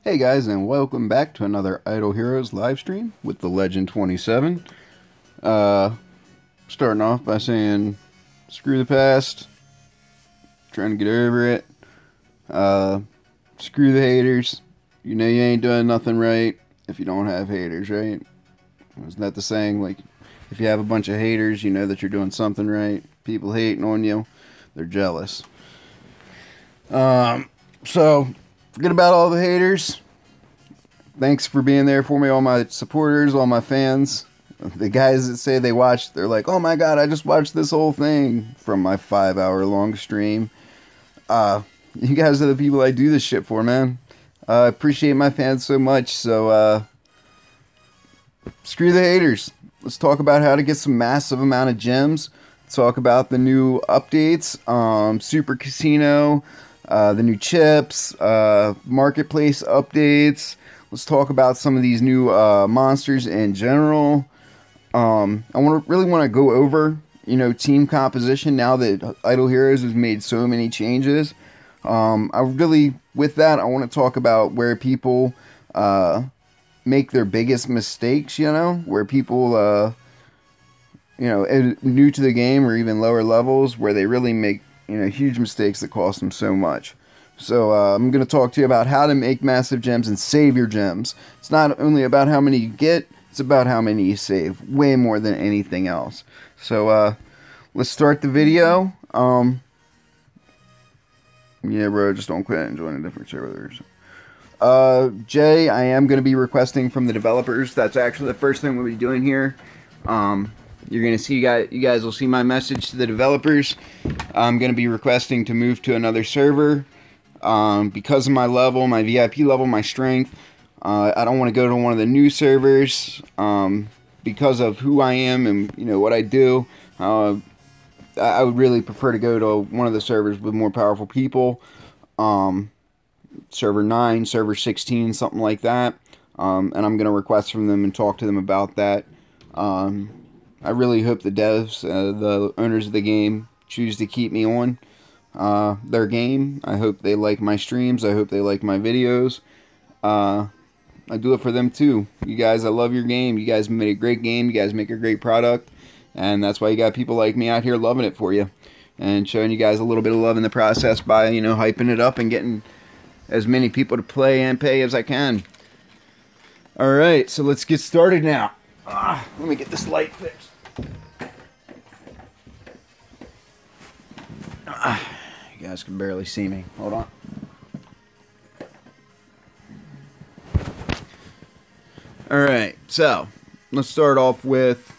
Hey guys, and welcome back to another Idle Heroes live stream with the Legend 27. Starting off by saying, screw the past, trying to get over it. Screw the haters. You know you ain't doing nothing right if you don't have haters, right? Isn't that the saying? Like, if you have a bunch of haters, you know that you're doing something right. People hating on you, they're jealous. So, forget about all the haters. Thanks for being there for me, all my supporters, all my fans. The guys that say they watched, they're like, oh my god, I just watched this whole thing from my 5-hour long stream. You guys are the people I do this shit for, man. I appreciate my fans so much, so screw the haters. Let's talk about how to get some massive amount of gems. Let's talk about the new updates, Super Casino, the new chips, marketplace updates. Let's talk about some of these new monsters in general. I really want to go over, team composition now that Idle Heroes has made so many changes. With that, I want to talk about where people make their biggest mistakes, where people, new to the game or even lower levels, where they really make, huge mistakes that cost them so much. So I'm going to talk to you about how to make massive gems and save your gems. It's not only about how many you get, it's about how many you save. Way more than anything else. So let's start the video. Yeah, bro, just don't quit and join a different server. Jay, I am going to be requesting from the developers. That's actually the first thing we'll be doing here. You're going to see, you guys will see my message to the developers. I'm going to be requesting to move to another server. Because of my level, my VIP level, my strength, I don't want to go to one of the new servers, because of who I am and, what I do. I would really prefer to go to one of the servers with more powerful people, server 9, server 16, something like that, and I'm going to request from them and talk to them about that. I really hope the devs, the owners of the game, choose to keep me on their game. I hope they like my streams. I hope they like my videos. I do it for them too. You guys, I love your game. You guys made a great game. You guys make a great product. And that's why you got people like me out here loving it for you. And showing you guys a little bit of love in the process by, hyping it up and getting as many people to play and pay as I can. Alright, so let's get started now. Let me get this light fixed. You guys can barely see me. Hold on. Alright, so let's start off with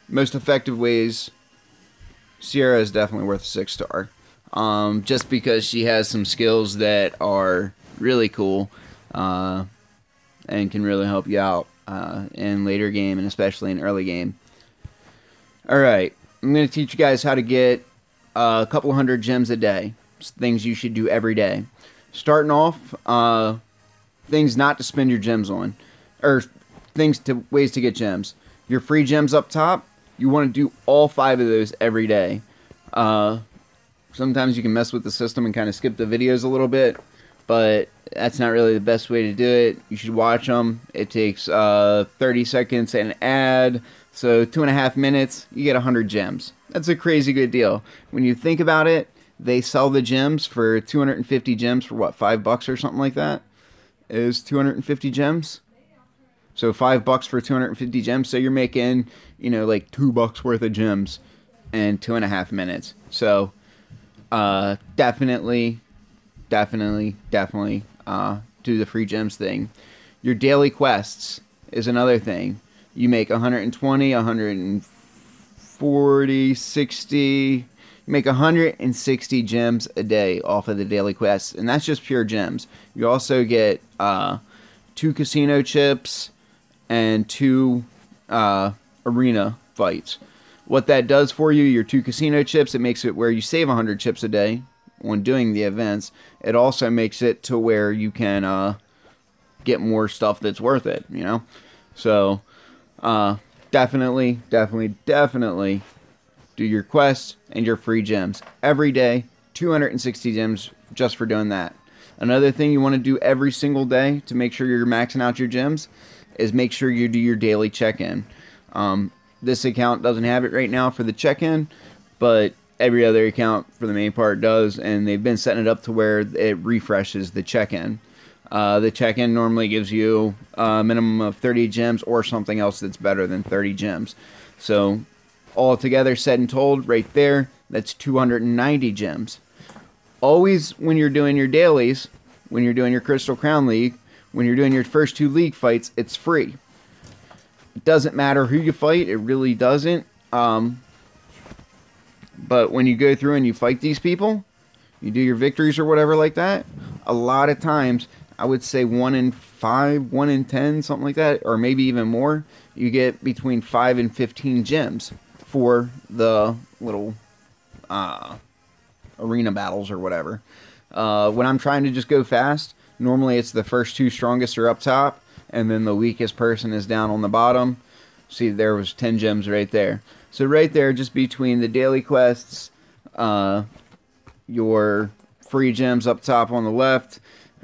most effective ways. Sierra is definitely worth a 6-star. Just because she has some skills that are really cool and can really help you out in later game and especially in early game. Alright, I'm going to teach you guys how to get a couple hundred gems a day. Things you should do every day. Starting off, things not to spend your gems on. Or ways to get gems. Your free gems up top, you want to do all 5 of those every day. Sometimes you can mess with the system and kind of skip the videos a little bit, but that's not really the best way to do it. You should watch them. It takes 30 seconds and an ad, so 2.5 minutes, you get 100 gems. That's a crazy good deal. When you think about it, they sell the gems for 250 gems for what, $5 or something like that? Is 250 gems? So $5 for 250 gems. So you're making, like $2 worth of gems in 2.5 minutes. So definitely do the free gems thing. Your daily quests is another thing. You make 120, 140, 60. You make 160 gems a day off of the daily quests, and that's just pure gems. You also get 2 casino chips and 2 arena fights. What that does for you, your 2 casino chips, it makes it where you save 100 chips a day when doing the events. It also makes it to where you can get more stuff that's worth it, So, definitely do your quests and your free gems every day. 260 gems just for doing that. Another thing you want to do every single day to make sure you're maxing out your gems is make sure you do your daily check-in. This account doesn't have it right now for the check-in, but every other account for the main part does, and they've been setting it up to where it refreshes the check-in. The check-in normally gives you a minimum of 30 gems or something else that's better than 30 gems. So all together, said and told, right there, that's 290 gems. Always, when you're doing your dailies, when you're doing your Crystal Crown League, when you're doing your first 2 league fights, it's free. It doesn't matter who you fight, it really doesn't. But when you go through and you fight these people, you do your victories or whatever like that, a lot of times, I would say 1 in 5, 1 in 10, something like that, or maybe even more, you get between 5 and 15 gems for the little arena battles or whatever. When I'm trying to just go fast, normally it's the first 2 strongest are up top, and then the weakest person is down on the bottom. See, there was 10 gems right there. So right there, just between the daily quests, your free gems up top on the left,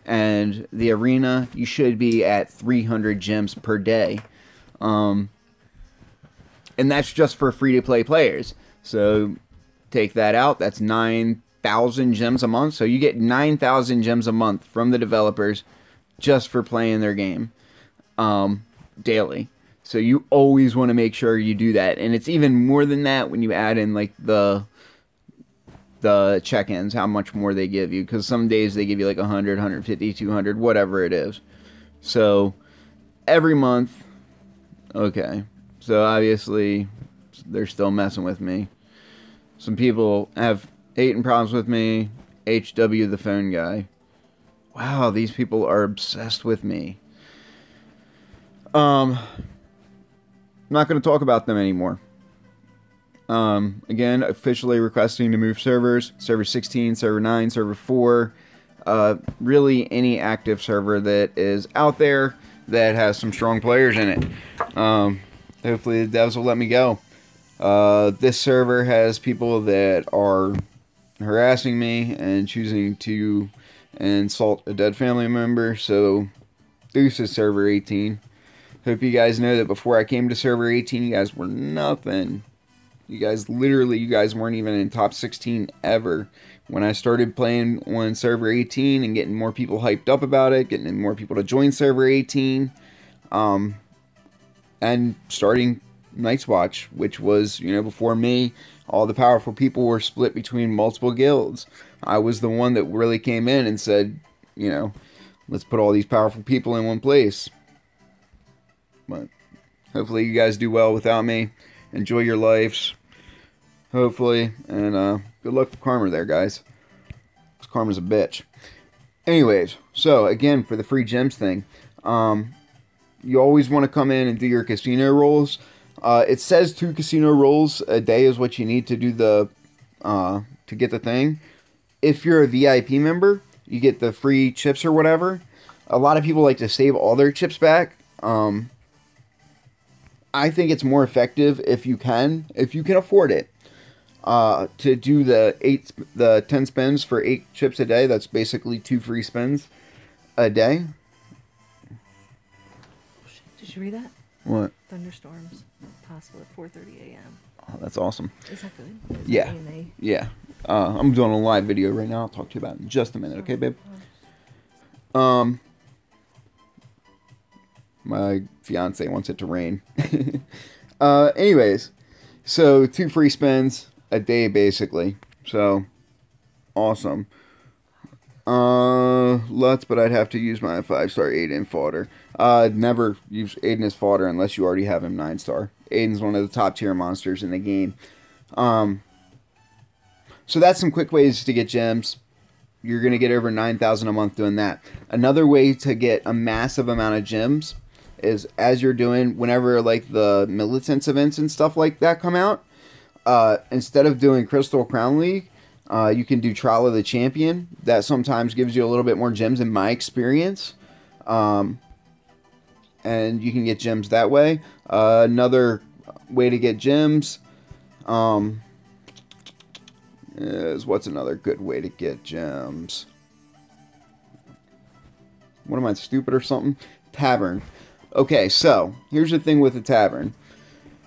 and the arena, you should be at 300 gems per day. And that's just for free-to-play players. So take that out, that's 9,000 gems a month. So you get 9,000 gems a month from the developers just for playing their game daily. So you always want to make sure you do that. And it's even more than that when you add in like the check-ins, how much more they give you. Because some days they give you like 100, 150, 200, whatever it is. So every month, okay. So obviously they're still messing with me. Some people have hating problems with me. HW the phone guy. Wow, these people are obsessed with me. I'm not going to talk about them anymore. Again, officially requesting to move servers. Server 16, server 9, server 4. Really any active server that is out there that has some strong players in it. Hopefully the devs will let me go. This server has people that are harassing me and choosing to insult a dead family member. So, deuces server 18. Hope you guys know that before I came to server 18, you guys were nothing. You guys weren't even in top 16 ever. When I started playing on server 18 and getting more people hyped up about it, getting more people to join server 18, and starting Night's Watch, which was, before me, all the powerful people were split between multiple guilds. I was the one that really came in and said, let's put all these powerful people in one place. But hopefully you guys do well without me. Enjoy your lives, hopefully, and good luck with Karma there, guys. Because Karma's a bitch. Anyways, so again, for the free gems thing, you always want to come in and do your casino rolls. It says 2 casino rolls a day is what you need to do to get the thing. If you're a VIP member, you get the free chips or whatever. A lot of people like to save all their chips back. I think it's more effective if you can afford it, to do the 10 spins for 8 chips a day. That's basically 2 free spins a day. Did you read that? What? Thunderstorms possible at 4:30 a.m. Oh, that's awesome. Is that good? Is Yeah. Yeah. I'm doing a live video right now. I'll talk to you about it in just a minute, okay, babe? My fiance wants it to rain. Anyways, so 2 free spins a day, basically. So, awesome. Lots, but I'd have to use my 5-star Aiden fodder. Never use Aiden as fodder unless you already have him 9-star. Aiden's one of the top tier monsters in the game. So that's some quick ways to get gems. You're going to get over 9,000 a month doing that. Another way to get a massive amount of gems is, as you're doing, whenever like the militants events and stuff like that come out, instead of doing Crystal Crown League, you can do Trial of the Champion. That sometimes gives you a little bit more gems in my experience. And you can get gems that way. Another way to get gems is, what's another good way to get gems? What am I, stupid or something? Tavern. Okay, so here's the thing with the Tavern.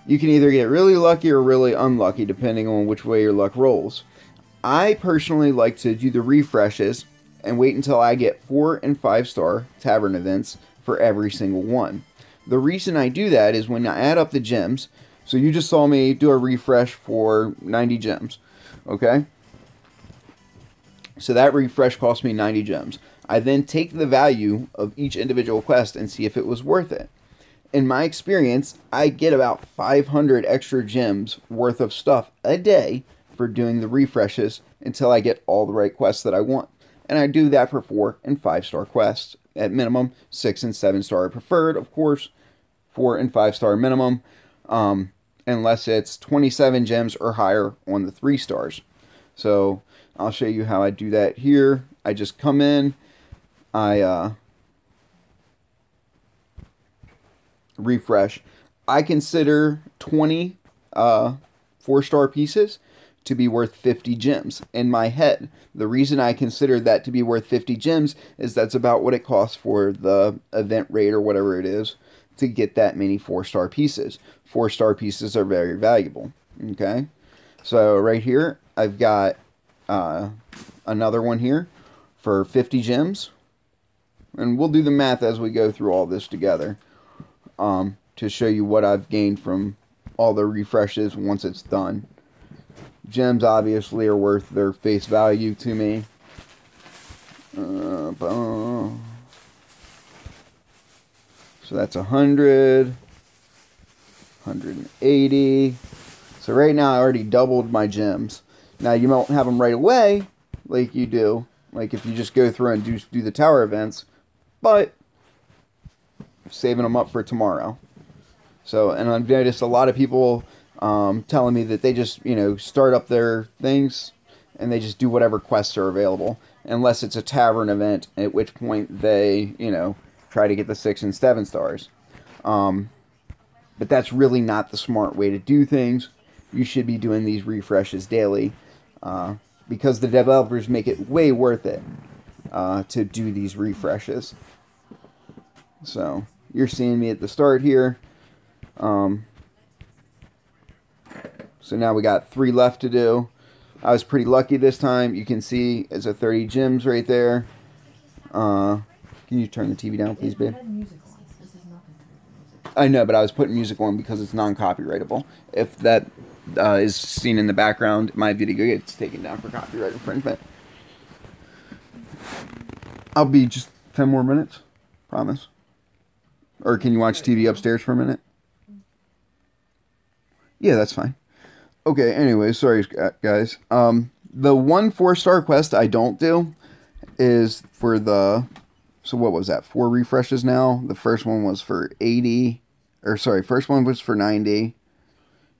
You can either get really lucky or really unlucky depending on which way your luck rolls. I personally like to do the refreshes and wait until I get 4 and 5 star Tavern events for every single one. The reason I do that is when I add up the gems, so you just saw me do a refresh for 90 gems, okay? So that refresh cost me 90 gems. I then take the value of each individual quest and see if it was worth it. In my experience, I get about 500 extra gems worth of stuff a day for doing the refreshes until I get all the right quests that I want. And I do that for 4 and 5 star quests. At minimum, 6 and 7 star preferred, of course. 4 and 5 star minimum. Unless it's 27 gems or higher on the 3 stars. So I'll show you how I do that here. I just come in, I refresh. I consider 20 4-star pieces to be worth 50 gems in my head. The reason I consider that to be worth 50 gems is that's about what it costs for the event rate or whatever it is to get that many 4-star pieces. 4-star pieces are very valuable. Okay, so right here I've got another one here for 50 gems, and we'll do the math as we go through all this together to show you what I've gained from all the refreshes once it's done. Gems obviously are worth their face value to me. So that's 100, 180. So right now I already doubled my gems. Now you won't have them right away like you do, like if you just go through and do the tower events, but saving them up for tomorrow. So, and I've noticed a lot of people telling me that they just, start up their things and they just do whatever quests are available, unless it's a tavern event, at which point they, try to get the 6 and 7 stars. But that's really not the smart way to do things. You should be doing these refreshes daily, because the developers make it way worth it to do these refreshes. So you're seeing me at the start here. So now we got 3 left to do. I was pretty lucky this time. You can see it's a 30 gems right there. Can you turn the TV down, please, babe? I know, but I was putting music on because it's non-copyrightable. If that is seen in the background, my video gets taken down for copyright infringement. I'll be just 10 more minutes. Promise. Or can you watch TV upstairs for a minute? Yeah, that's fine. Okay, anyway, sorry, guys. The one 4-star quest I don't do is for the... So what was that? 4 refreshes now. The first one was for 80. Or sorry, first one was for 90.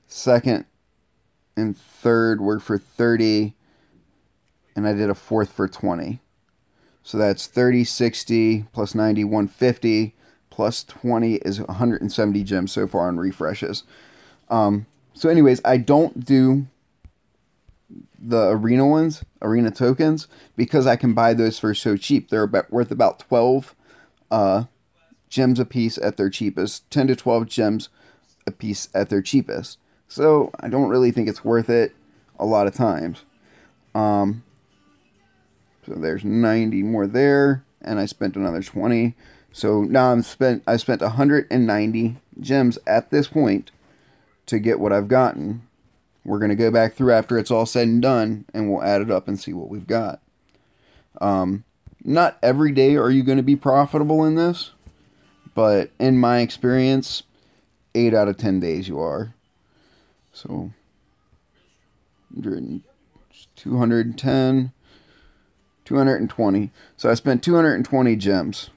Second and third were for 30. And I did a 4th for 20. So that's 30, 60, plus 90, 150. Plus 20 is 170 gems so far on refreshes. So anyways, I don't do the arena ones, arena tokens, because I can buy those for so cheap. They're worth about 12 gems a piece at their cheapest. 10 to 12 gems a piece at their cheapest. So I don't really think it's worth it a lot of times. So there's 90 more there, and I spent another 20. So now I spent 190 gems at this point to get what I've gotten. We're going to go back through after it's all said and done, and we'll add it up and see what we've got. Not every day are you going to be profitable in this, but in my experience, 8 out of 10 days you are. So 210, 220. So I spent 220 gems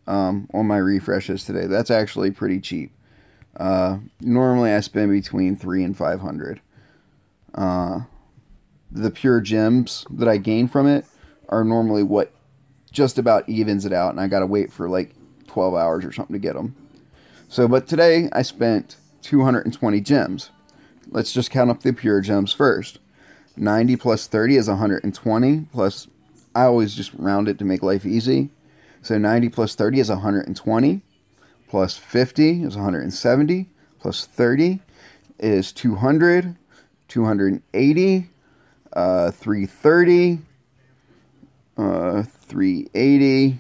on my refreshes today. That's actually pretty cheap. Normally I spend between 300 and 500. The pure gems that I gain from it are normally what just about evens it out, and I gotta wait for like 12 hours or something to get them. So, but today I spent 220 gems. Let's just count up the pure gems first. 90 plus 30 is 120, plus I always just round it to make life easy. So 90 plus 30 is 120. Plus 50 is 170. Plus 30 is 200. 280. 330. 380.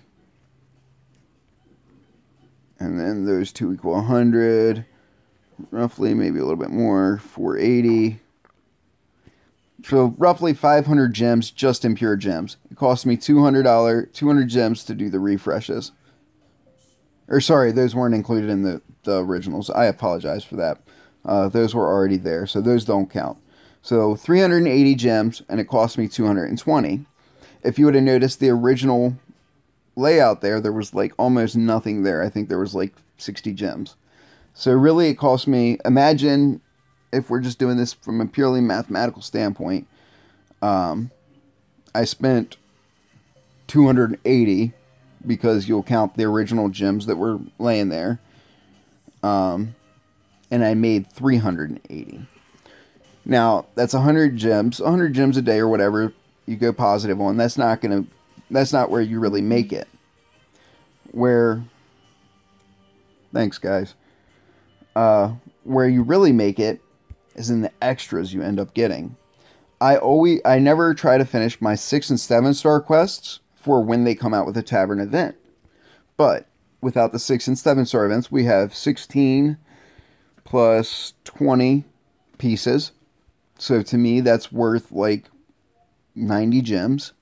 And then those two equal 100. Roughly, maybe a little bit more. 480. So roughly 500 gems just in pure gems. It cost me $200 gems to do the refreshes. Or sorry, those weren't included in the originals. I apologize for that. Those were already there, so those don't count. So 380 gems, and it cost me 220. If you would have noticed the original layout there was like almost nothing there. I think there was like 60 gems. So really it cost me, imagine if we're just doing this from a purely mathematical standpoint, I spent 280 because you'll count the original gems that were laying there. And I made 380. Now, that's 100 gems a day or whatever you go positive on. That's not where you really make it. Thanks guys. Where you really make it is in the extras you end up getting. I never try to finish my 6 and 7 star quests for when they come out with a Tavern event. But without the 6 and 7 star events, we have 16 plus 20 pieces. So to me, that's worth like 90 gems.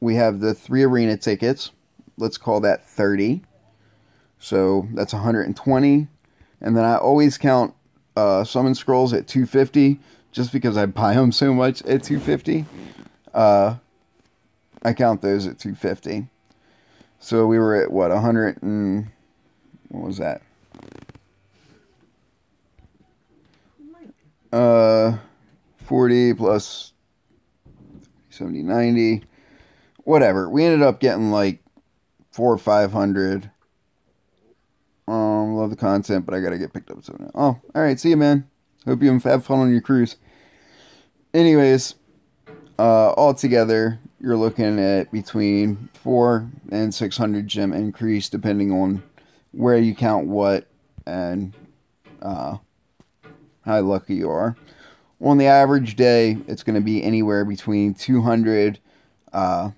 We have the 3 arena tickets. Let's call that 30. So that's 120. And then I always count summon scrolls at 250 just because I buy them so much at 250. I count those at 250. So we were at what, 100 and what was that? 40 plus 70, 90, whatever. We ended up getting like 400 or 500. Love the content, but I gotta get picked up soon. Oh, alright, see you, man. Hope you have fun on your cruise. Anyways, all together, you're looking at between 400 and 600 gem increase, depending on where you count what and how lucky you are. On the average day, it's going to be anywhere between 200 to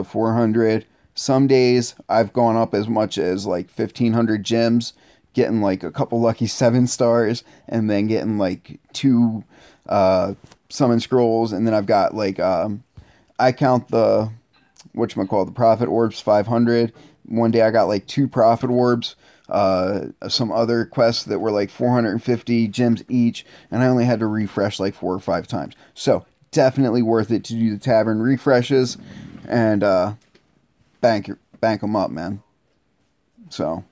400. Some days, I've gone up as much as like 1,500 gems, getting like a couple lucky 7 stars, and then getting like 2 summon scrolls, and then I've got like, I count the, the profit orbs, 500. One day I got like 2 profit orbs, some other quests that were like 450 gems each, and I only had to refresh like 4 or 5 times. So definitely worth it to do the Tavern refreshes and bank them up, man. So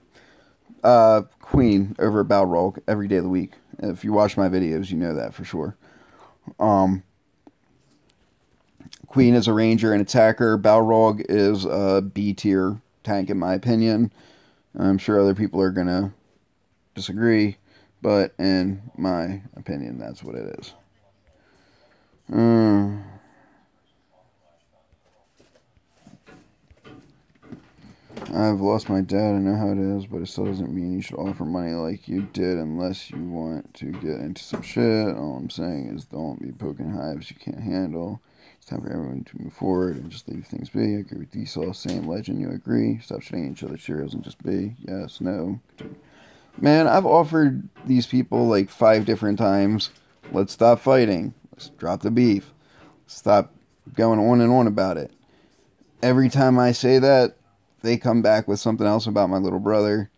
Queen over at Balrog every day of the week. If you watch my videos, you know that for sure. Queen is a ranger and attacker. Balrog is a B tier tank in my opinion. I'm sure other people are gonna disagree, but in my opinion, that's what it is. I've lost my dad. I know how it is, but it still doesn't mean you should offer money like you did unless you want to get into some shit. All I'm saying is don't be poking hives you can't handle. It's time for everyone to move forward and just leave things be. I agree with Esau. Same legend. You agree? Stop shitting each other cereals and just be. Yes, no. Man, I've offered these people like 5 different times. Let's stop fighting. Let's drop the beef. Stop going on and on about it. Every time I say that, they come back with something else about my little brother.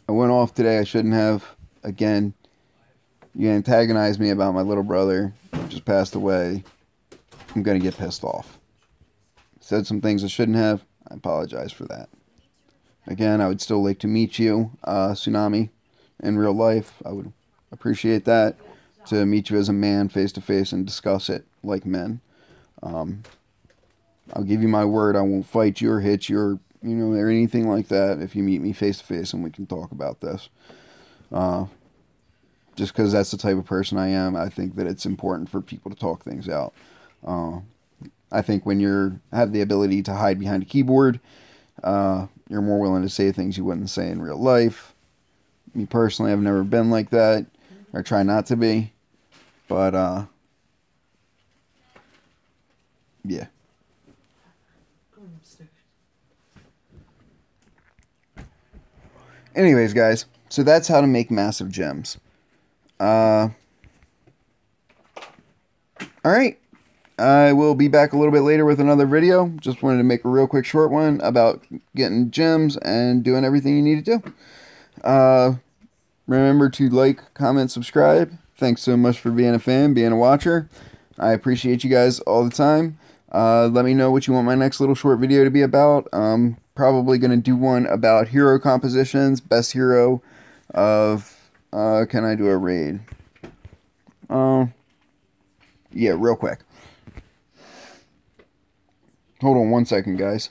I went off today. I shouldn't have. Again, you antagonized me about my little brother who just passed away. I'm going to get pissed off. Said some things I shouldn't have. I apologize for that. Again, I would still like to meet you, Tsunami, in real life. I would appreciate that. To meet you as a man face to face and discuss it like men. I'll give you my word, I won't fight you or hit you or, or anything like that if you meet me face to face and we can talk about this. Just because that's the type of person I am, I think that it's important for people to talk things out. I I think when you have the ability to hide behind a keyboard, you're more willing to say things you wouldn't say in real life. Me personally, I've never been like that, or try not to be, but yeah. Anyways, guys, so that's how to make massive gems. Alright, I will be back a little bit later with another video. Just wanted to make a real quick short one about getting gems and doing everything you need to do. Remember to like, comment, subscribe. Thanks so much for being a fan, being a watcher. I appreciate you guys all the time. Let me know what you want my next little short video to be about. Probably going to do one about hero compositions, best hero of, can I do a raid? Yeah, real quick. Hold on 1 second, guys.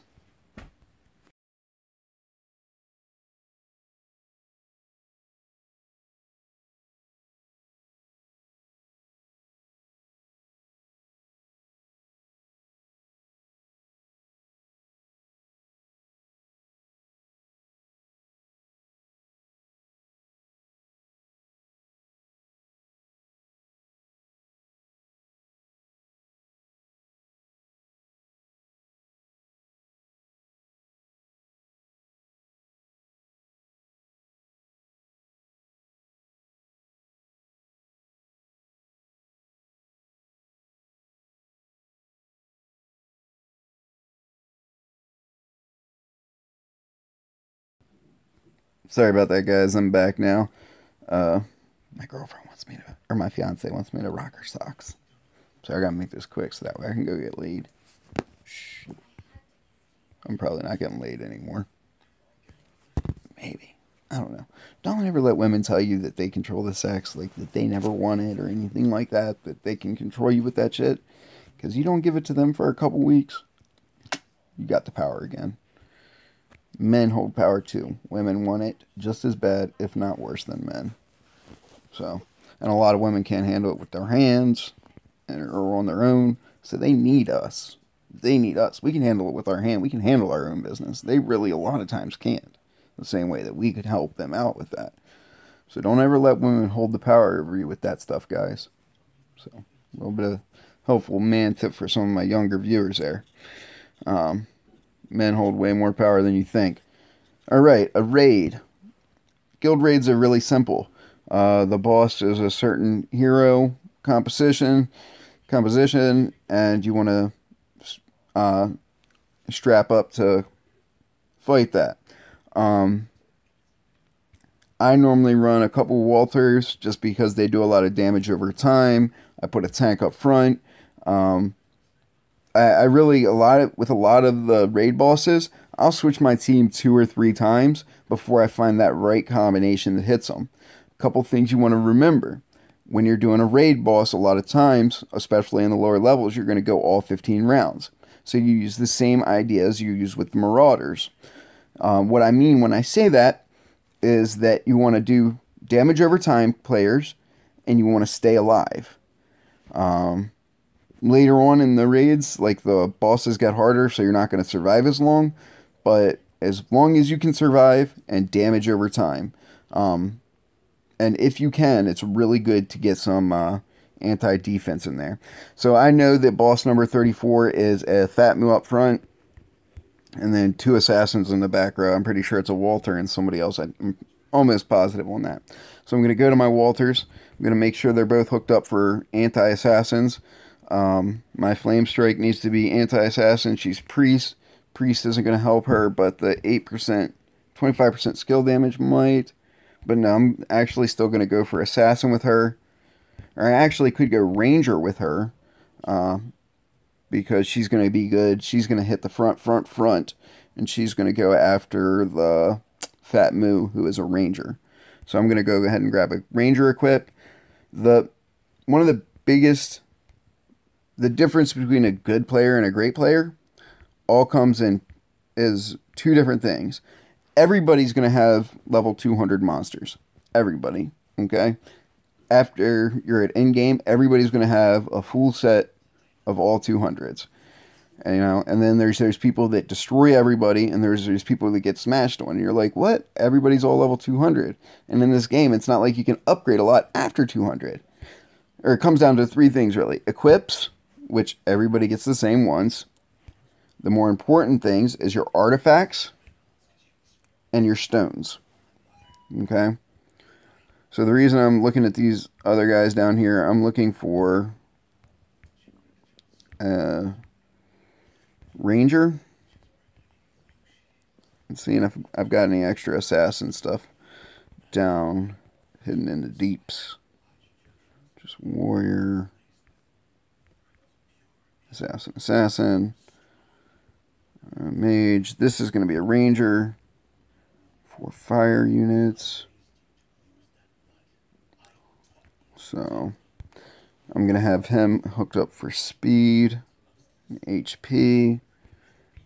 Sorry about that, guys. I'm back now. My girlfriend wants me to, or my fiance wants me to rock her socks. So I gotta make this quick so that way I can go get laid. Shh. I'm probably not getting laid anymore. Maybe. I don't know. Don't ever let women tell you that they control the sex, like that they never want it or anything like that, that they can control you with that shit. Because you don't give it to them for a couple weeks, you got the power again. Men hold power too. Women want it just as bad, if not worse than men. So, and a lot of women can't handle it with their hands or on their own. So they need us. They need us. We can handle it with our hand. We can handle our own business. They really a lot of times can't. The same way that we could help them out with that. So don't ever let women hold the power over you with that stuff, guys. So, a little bit of helpful man tip for some of my younger viewers there. Men hold way more power than you think. Alright, a raid. Guild raids are really simple. The boss is a certain hero composition, and you want to strap up to fight that. I normally run a couple Walters just because they do a lot of damage over time. I put a tank up front. I really, with a lot of the raid bosses, I'll switch my team 2 or 3 times before I find that right combination that hits them. A couple things you want to remember. When you're doing a raid boss, a lot of times, especially in the lower levels, you're going to go all 15 rounds. So you use the same ideas you use with the Marauders. What I mean when I say that is that you want to do damage over time players, and you want to stay alive. Later on in the raids, like the bosses get harder, so you're not going to survive as long. But as long as you can survive and damage over time. And if you can, it's really good to get some anti-defense in there. So I know that boss number 34 is a Fat Moo up front. And then 2 assassins in the back row. I'm pretty sure it's a Walter and somebody else. I'm almost positive on that. So I'm going to go to my Walters. I'm going to make sure they're both hooked up for anti-assassins. My Flame Strike needs to be anti-assassin. She's Priest. Priest isn't going to help her, but the 8%, 25% skill damage might. But no, I'm actually still going to go for Assassin with her. Or I actually could go Ranger with her. Because she's going to be good. She's going to hit the front. And she's going to go after the Fat Moo, who is a Ranger. So I'm going to go ahead and grab a Ranger equip. One of the biggest... The difference between a good player and a great player all comes in is 2 different things. Everybody's going to have level 200 monsters. Everybody. Okay? After you're at endgame, everybody's going to have a full set of all 200s. And, you know, and then there's people that destroy everybody, and there's people that get smashed on. And you're like, what? Everybody's all level 200. And in this game, it's not like you can upgrade a lot after 200. Or it comes down to 3 things, really. Equips, which everybody gets the same ones. The more important things is your artifacts and your stones. Okay? So the reason I'm looking at these other guys down here, I'm looking for Ranger. And seeing if I've got any extra assassin stuff down, hidden in the deeps. Just warrior, assassin, mage. This is going to be a ranger for fire units. So I'm going to have him hooked up for speed and HP.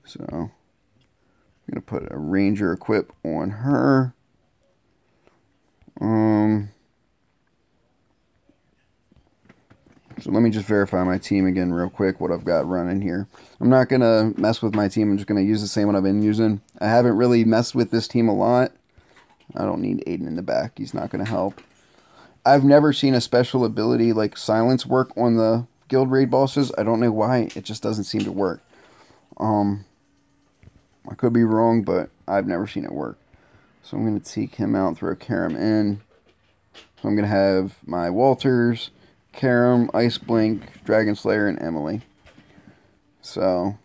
So I'm going to put a ranger equip on her. So let me just verify my team again real quick, what I've got running here. I'm not going to mess with my team. I'm just going to use the same one I've been using. I haven't really messed with this team a lot. I don't need Aiden in the back. He's not going to help. I've never seen a special ability like silence work on the guild raid bosses. I don't know why. It just doesn't seem to work. I could be wrong, but I've never seen it work. So I'm going to take him out and throw Karam in. So I'm going to have my Walters, Karam, Ice Blink, Dragon Slayer, and Emily. So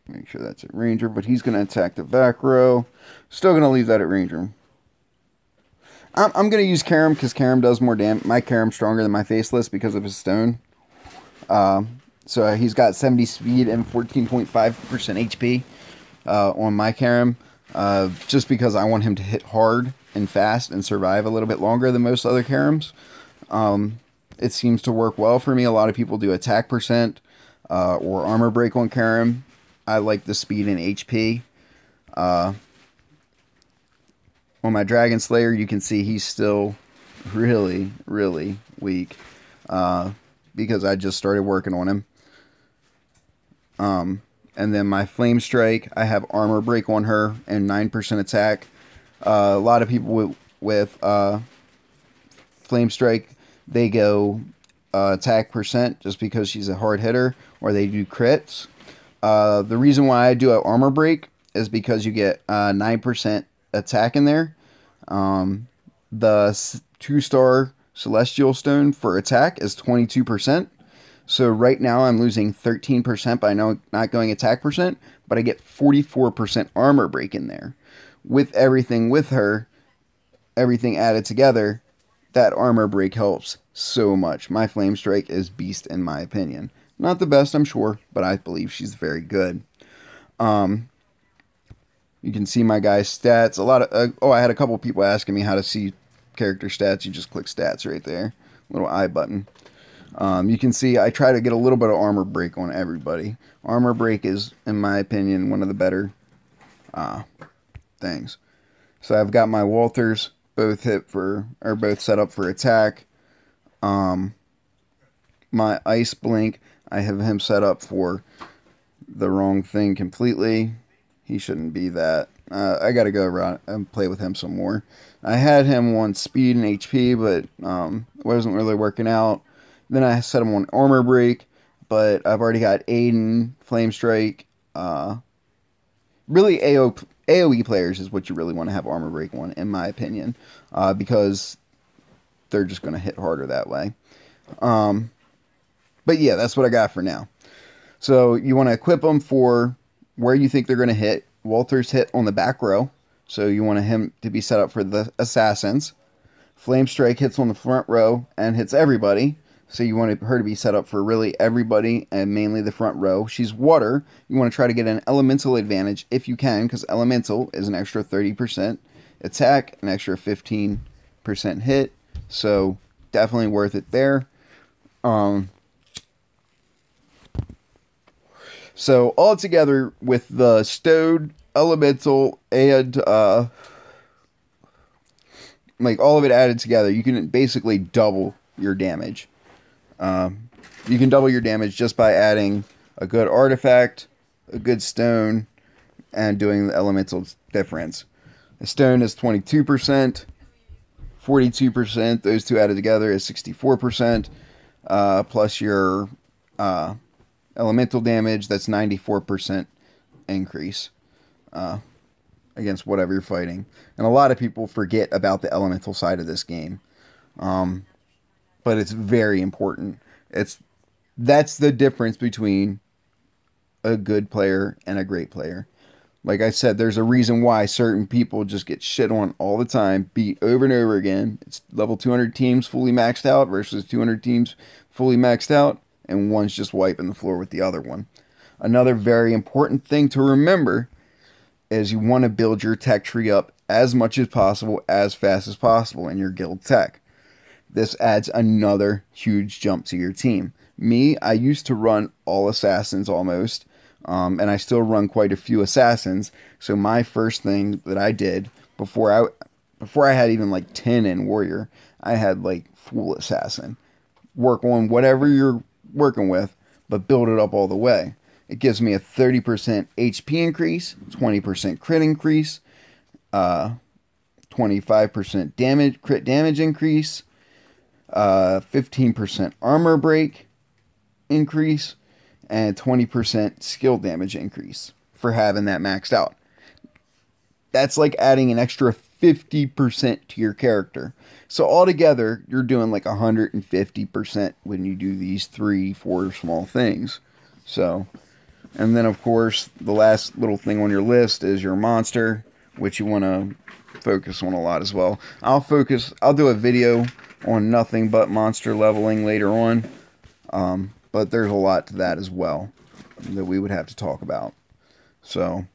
make sure that's at Ranger, but he's going to attack the back row. Still going to leave that at Ranger. I'm going to use Karam because Karam does more damage. My Karam's stronger than my Faceless because of his stone. So he's got 70 speed and 14.5% HP on my Karam. Just because I want him to hit hard and fast and survive a little bit longer than most other Karams. It seems to work well for me. A lot of people do attack percent or armor break on Karam. I like the speed and HP. On my Dragon Slayer, you can see he's still really, really weak. Because I just started working on him. And then my Flame Strike, I have armor break on her and 9% attack. A lot of people with Flame Strike, they go attack percent just because she's a hard hitter, or they do crits. The reason why I do an armor break is because you get 9% attack in there. The 2-star Celestial Stone for attack is 22%. So right now I'm losing 13% by not going attack percent, but I get 44% armor break in there. With everything with her, everything added together, that armor break helps so much. My Flame Strike is beast in my opinion. Not the best, I'm sure, but I believe she's very good. You can see my guy's stats. A lot of I had a couple people asking me how to see character stats. You just click stats right there, little I button. You can see I try to get a little bit of armor break on everybody. Armor break is, in my opinion, one of the better things. So I've got my Walters both set up for attack. My Ice Blink, I have him set up for the wrong thing completely. He shouldn't be that. I got to go around and play with him some more. I had him on speed and HP, but it wasn't really working out. Then I set him on armor break, but I've already got Aiden, Flame Strike. Really, AoE players is what you really want to have armor break on, in my opinion, because they're just going to hit harder that way. But yeah, that's what I got for now. So you want to equip them for where you think they're going to hit. Walter's hit on the back row, so you want him to be set up for the assassins. Flame Strike hits on the front row and hits everybody. So you want her to be set up for really everybody and mainly the front row. She's water. You want to try to get an elemental advantage if you can, because elemental is an extra 30% attack, an extra 15% hit. So definitely worth it there. So all together with the stowed elemental and like all of it added together, you can basically double your damage. You can double your damage just by adding a good artifact, a good stone, and doing the elemental difference. A stone is 22%, 42%. Those two added together is 64%. Plus your elemental damage, that's 94% increase against whatever you're fighting. And a lot of people forget about the elemental side of this game. But it's very important. That's the difference between a good player and a great player. Like I said, there's a reason why certain people just get shit on all the time, beat over and over again. It's level 200 teams fully maxed out versus 200 teams fully maxed out, and one's just wiping the floor with the other one. Another very important thing to remember is you want to build your tech tree up as much as possible, as fast as possible in your guild tech. This adds another huge jump to your team. Me, I used to run all assassins almost, and I still run quite a few assassins. So my first thing that I did before I had even like 10 in warrior, I had like full assassin. Work on whatever you're working with, but build it up all the way. It gives me a 30% HP increase, 20% crit increase, 25% crit damage increase, 15% armor break increase, and 20% skill damage increase for having that maxed out. That's like adding an extra 50% to your character. So altogether, you're doing like 150% when you do these 3-4 small things. So, and then of course, the last little thing on your list is your monster, which you want to focus on a lot as well. I'll do a video on nothing but monster leveling later on. But there's a lot to that as well that we would have to talk about. So,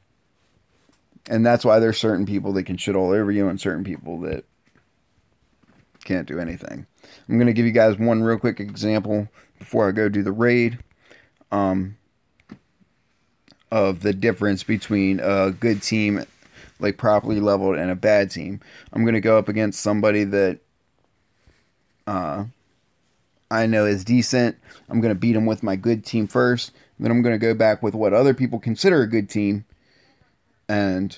and that's why there's certain people that can shit all over you and certain people that can't do anything. I'm going to give you guys one real quick example before I go do the raid of the difference between a good team, like properly leveled, and a bad team. I'm going to go up against somebody that I know is decent. I'm going to beat them with my good team first. Then I'm going to go back with what other people consider a good team. And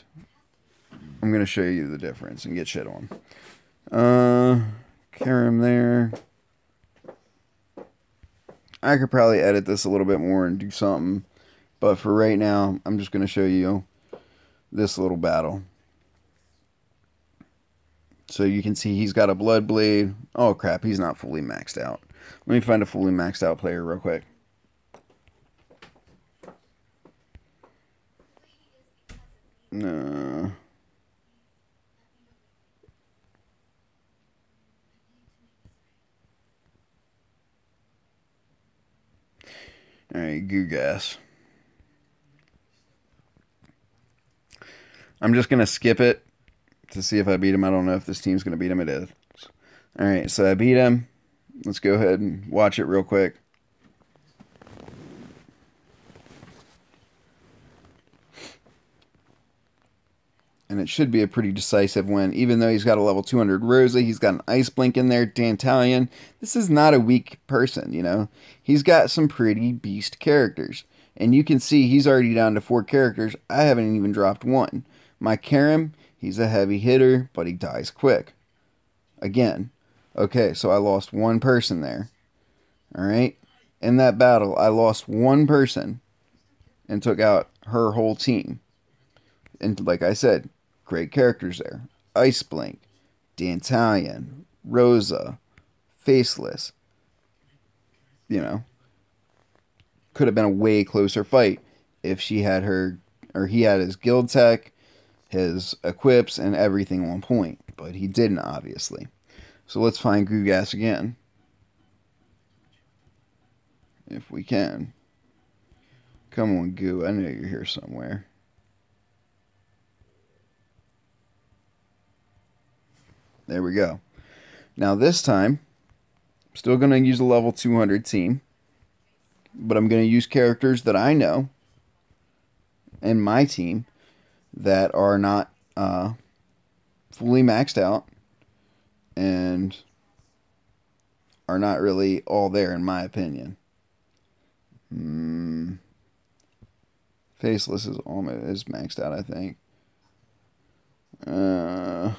I'm going to show you the difference and get shit on. Karim there. I could probably edit this a little bit more and do something. But for right now, I'm just going to show you this little battle. So you can see he's got a blood blade. Oh crap, he's not fully maxed out. Let me find a fully maxed out player real quick. No. Alright, goo gas. I'm just going to skip it to see if I beat him. I don't know if this team's going to beat him. It is. Alright, so I beat him. Let's go ahead and watch it real quick. And it should be a pretty decisive win. Even though he's got a level 200 Rosa, he's got an Ice Blink in there, Dantalion. This is not a weak person, you know. He's got some pretty beast characters. And you can see he's already down to 4 characters. I haven't even dropped one. My Karim, he's a heavy hitter, but he dies quick. Again. Okay, so I lost one person there. Alright? In that battle, I lost one person and took out her whole team. And like I said, great characters there. Ice Blink, Dantalion, Rosa, Faceless. You know, could have been a way closer fight if she had her, or he had his guild tech, his equips, and everything on point. But he didn't, obviously. So let's find Gugas again. If we can. Come on, Goo. I know you're here somewhere. There we go. Now this time, I'm still going to use a level 200 team. But I'm going to use characters that I know in my team that are not fully maxed out. And are not really all there in my opinion. Faceless is maxed out, I think. My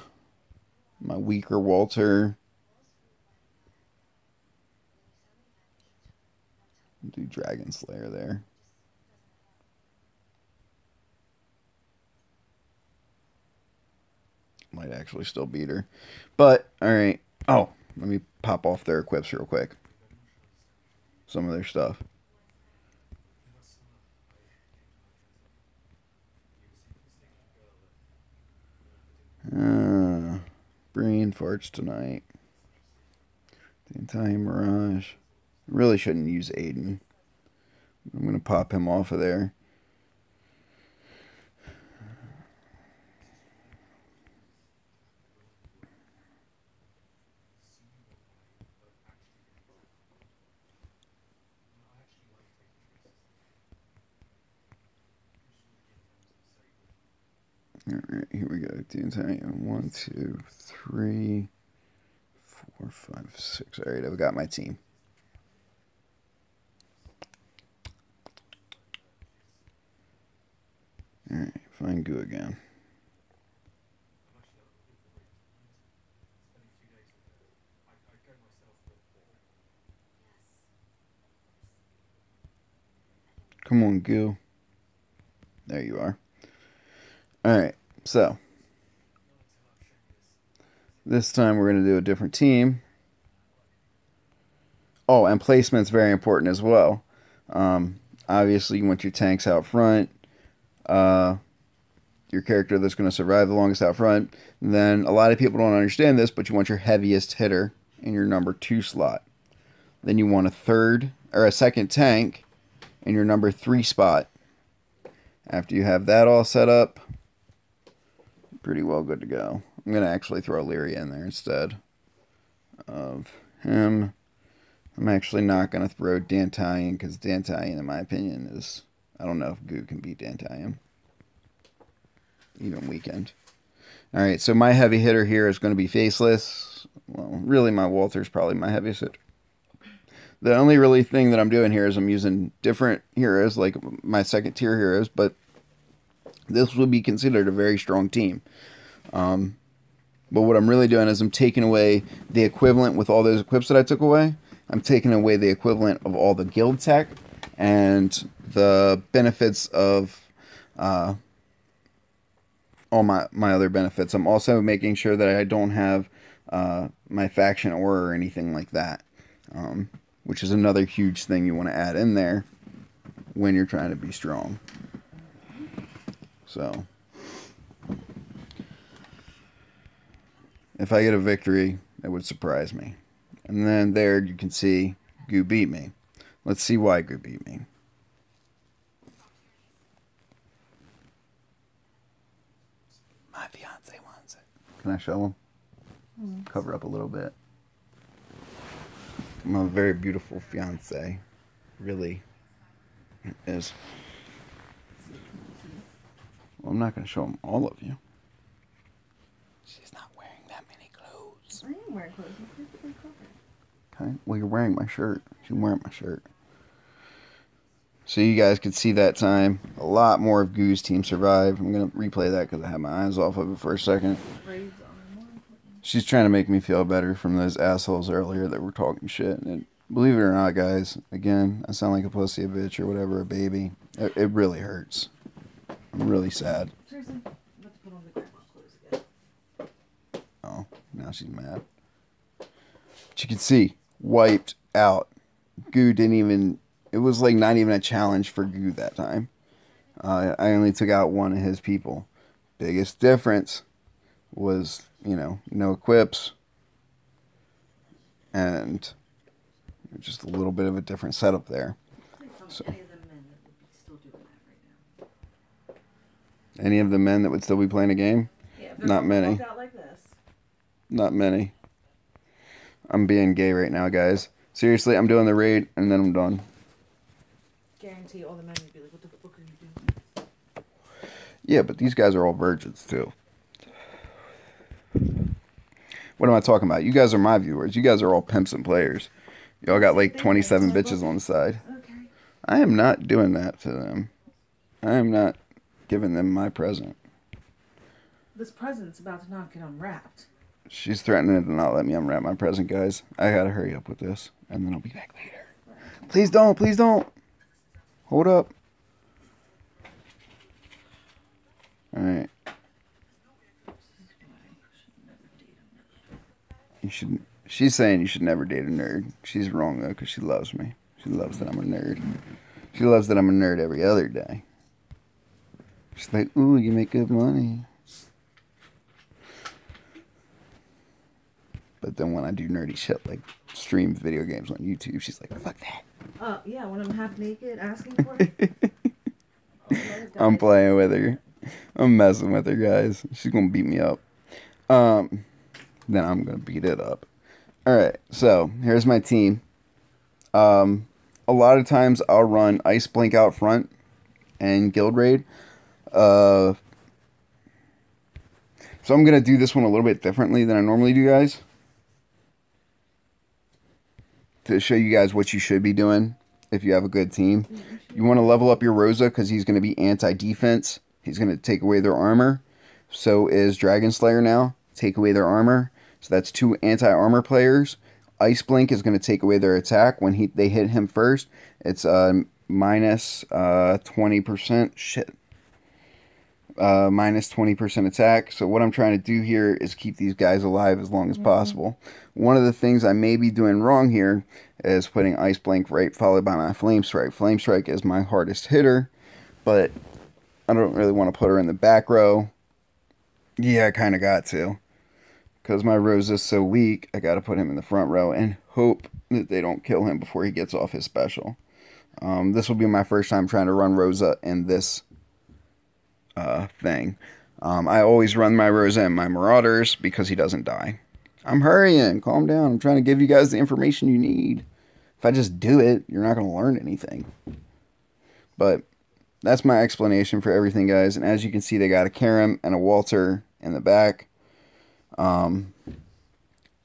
weaker Walter. Do Dragon Slayer there. Might actually still beat her. But, alright. Oh, let me pop off their equips real quick. Some of their stuff. Brain farts tonight. The entire Mirage. Really shouldn't use Aiden. I'm going to pop him off of there. Alright, here we go. The entire 1, 2, 3, 4, 5, 6. Alright, I've got my team. Alright, find Goo again. Come on, Goo. There you are. Alright, so this time we're going to do a different team. Oh, and placement's very important as well. Obviously, you want your tanks out front. Your character that's going to survive the longest out front. And then a lot of people don't understand this, but you want your heaviest hitter in your number 2 slot. Then you want a second tank in your number 3 spot. After you have that all set up, pretty well good to go. I'm going to actually throw Lyria in there instead of him. I'm actually not going to throw Dantian because Dantian, in my opinion, is... I don't know if Goo can beat Dantian. Even weekend. Alright, so my heavy hitter here is going to be Faceless. Well, really my Walter's probably my heaviest hitter. The only really thing that I'm doing here is I'm using different heroes, like my second tier heroes, but this would be considered a very strong team. But what I'm really doing is I'm taking away the equivalent with all those equips that I took away. I'm taking away the equivalent of all the guild tech and the benefits of all my other benefits. I'm also making sure that I don't have my faction aura or anything like that, which is another huge thing you want to add in there when you're trying to be strong. So, if I get a victory, it would surprise me. And then there you can see Goo beat me. Let's see why Goo beat me. My fiance wants it. Can I show him? Cover up a little bit. My very beautiful fiance really is. Well, I'm not going to show him all of you. She's not wearing that many clothes. I am wearing clothes. You're perfectly covered. Okay. Well, you're wearing my shirt. She's wearing my shirt. So you guys could see that time. A lot more of Goo's team survived. I'm going to replay that because I had my eyes off of it for a second. She's trying to make me feel better from those assholes earlier that were talking shit. And believe it or not, guys, again, I sound like a pussy, a bitch, or whatever, a baby. It really hurts. I'm really sad. Seriously, I'm about to put on the grandma clothes again. Oh, now she's mad. But you can see, wiped out. Goo didn't even... It was like not even a challenge for Goo that time. I only took out one of his people. Biggest difference was, you know, no equips. And just a little bit of a different setup there. So, any of the men that would still be playing a game? Yeah, not many. Out like this. Not many. I'm being gay right now, guys. Seriously, I'm doing the raid and then I'm done. Guarantee all the men would be like, what the fuck are you doing? Yeah, but these guys are all virgins too. What am I talking about? You guys are my viewers. You guys are all pimps and players. Y'all got like Same thing, 27 like, bitches on the side. Okay. I am not doing that to them. I am not giving them my present. This present's about to not get unwrapped. She's threatening to not let me unwrap my present, guys. I gotta hurry up with this, and then I'll be back later. Please don't, please don't. Hold up. Alright. You should. She's saying you should never date a nerd. She's wrong though, because she loves me. She loves that I'm a nerd. She loves that I'm a nerd every other day. She's like, ooh, you make good money. But then when I do nerdy shit like stream video games on YouTube, she's like, fuck that. Yeah, when I'm half naked asking for it. I'm playing with her. I'm messing with her, guys. She's gonna beat me up. Then I'm gonna beat it up. Alright, so here's my team. A lot of times I'll run Ice Blink out front and Guild Raid. So I'm gonna do this one a little bit differently than I normally do, guys. To show you guys what you should be doing if you have a good team. You want to level up your Rosa because he's going to be anti-defense. He's going to take away their armor. So is Dragon Slayer now. Take away their armor. So that's 2 anti-armor players. Ice Blink is going to take away their attack when they hit him first. It's minus 20%. Shit. Minus 20% attack. So what I'm trying to do here is keep these guys alive as long as possible. One of the things I may be doing wrong here is putting Ice Blink right followed by my Flame Strike. Flame Strike is my hardest hitter, but I don't really want to put her in the back row. Yeah, I kind of got to. Because my Rosa's so weak, I got to put him in the front row and hope that they don't kill him before he gets off his special. This will be my first time trying to run Rosa in this thing. I always run my Rosa and my Marauders because he doesn't die. I'm hurrying. Calm down. I'm trying to give you guys the information you need. If I just do it, you're not going to learn anything. But that's my explanation for everything, guys. And as you can see, they got a Karam and a Walter in the back.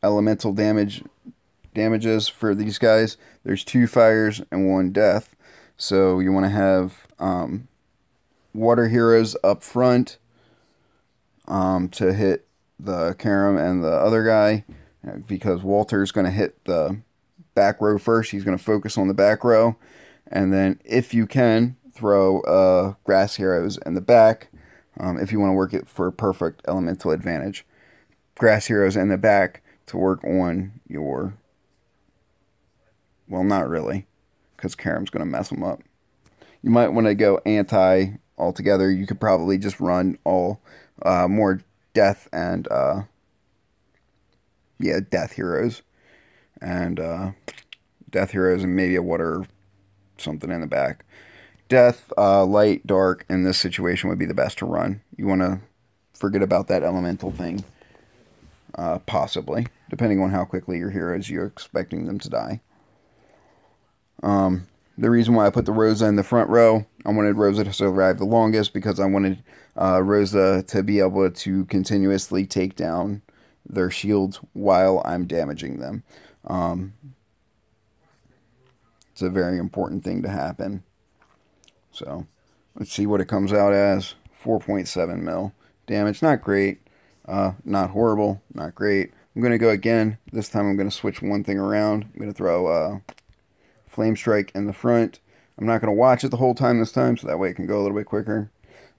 Elemental damages for these guys. There's 2 fires and 1 death. So you want to have water heroes up front to hit the Karam and the other guy, because Walter's going to hit the back row first. He's going to focus on the back row, and then if you can, throw grass heroes in the back if you want to work it for perfect elemental advantage. Grass heroes in the back to work on your, well, not really, because Karam's going to mess them up. You might want to go anti altogether. You could probably just run all more death and death heroes and maybe a water something in the back. Death, light, dark in this situation would be the best to run. You want to forget about that elemental thing, possibly, depending on how quickly your heroes you're expecting them to die. The reason why I put the Rosa in the front row, I wanted Rosa to survive the longest because I wanted Rosa to be able to continuously take down their shields while I'm damaging them. It's a very important thing to happen. So, let's see what it comes out as. 4.7 mil damage. Not great. Not horrible. Not great. I'm going to go again. This time I'm going to switch one thing around. I'm going to throw Flame Strike in the front. I'm not going to watch it the whole time this time, so that way it can go a little bit quicker.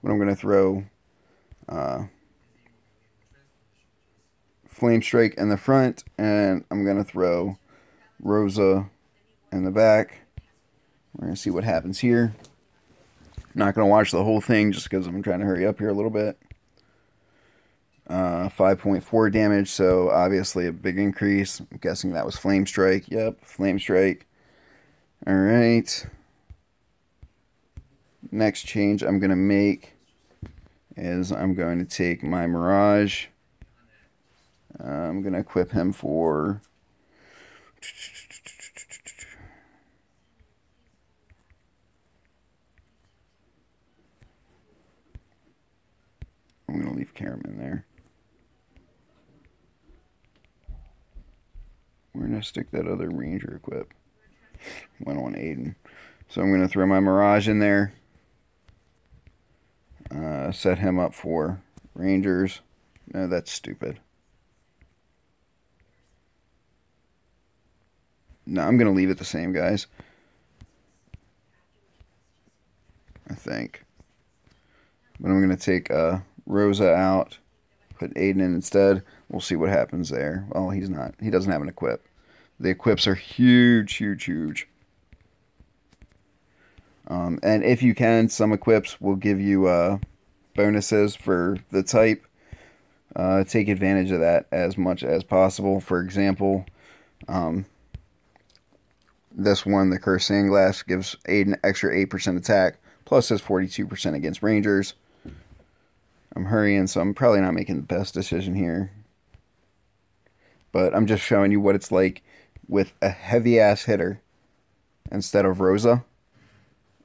But I'm going to throw Flame Strike in the front, and I'm going to throw Rosa in the back. We're going to see what happens here. I'm not going to watch the whole thing just because I'm trying to hurry up here a little bit. 5.4 damage, so obviously a big increase. I'm guessing that was Flame Strike. Yep, Flame Strike. Alright. Next change I'm going to make is I'm going to take my Mirage. I'm going to equip him for... I'm going to leave Karam in there. Where gonna stick that other ranger equip. Went on Aiden. So I'm gonna throw my Mirage in there. Set him up for Rangers. No, that's stupid. No, I'm gonna leave it the same, guys. I think. But I'm gonna take Rosa out, put Aiden in instead. We'll see what happens there. Well, he's not. He doesn't have an equip. The equips are huge, huge, huge. And if you can, some equips will give you bonuses for the type. Take advantage of that as much as possible. For example, this one, the Cursed Sandglass, gives Aiden extra 8% attack, plus his 42% against Rangers. I'm hurrying, so I'm probably not making the best decision here. But I'm just showing you what it's like with a heavy-ass hitter instead of Rosa.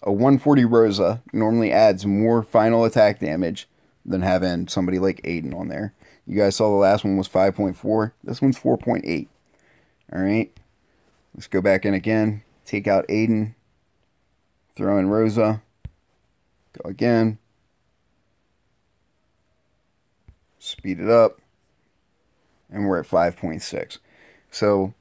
A 140 Rosa normally adds more final attack damage than having somebody like Aiden on there. You guys saw the last one was 5.4. This one's 4.8. Alright. Let's go back in again. Take out Aiden. Throw in Rosa. Go again. Speed it up. And we're at 5.6. So,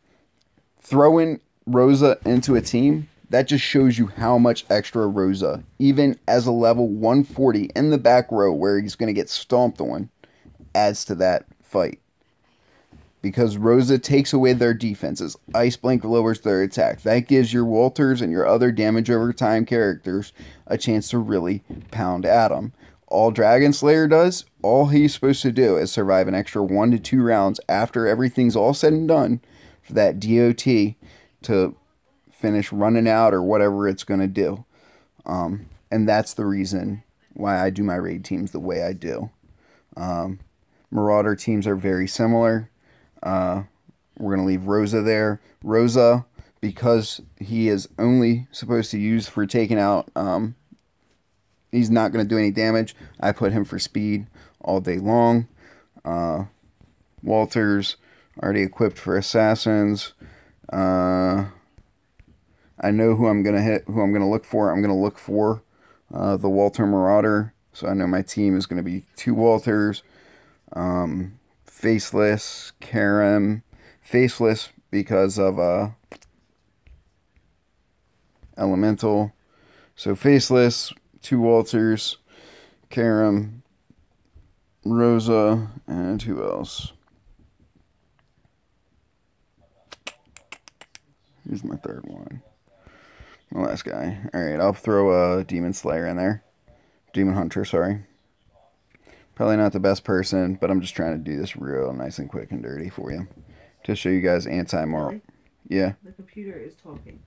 throwing Rosa into a team, that just shows you how much extra Rosa, even as a level 140 in the back row where he's going to get stomped on, adds to that fight. Because Rosa takes away their defenses. Ice Blink lowers their attack. That gives your Walters and your other damage over time characters a chance to really pound at them. All Dragon Slayer does, all he's supposed to do is survive an extra 1 to 2 rounds after everything's all said and done for that DOT to finish running out or whatever it's going to do. And that's the reason why I do my raid teams the way I do. Marauder teams are very similar. We're going to leave Rosa there. Rosa, because he is only supposed to use for taking out, he's not going to do any damage. I put him for speed all day long. Walters, already equipped for assassins. I know who I'm going to hit, who I'm going to look for. I'm going to look for the Walter Marauder. So I know my team is going to be 2 Walters. Faceless, Karam. Faceless because of Elemental. So Faceless, 2 Walters, Karam, Rosa, and who else? Who's my third one? The last guy. Alright, I'll throw a Demon Slayer in there. Demon Hunter, sorry. Probably not the best person, but I'm just trying to do this real nice and quick and dirty for you. To show you guys anti-moral. Really? Yeah. The computer is talking.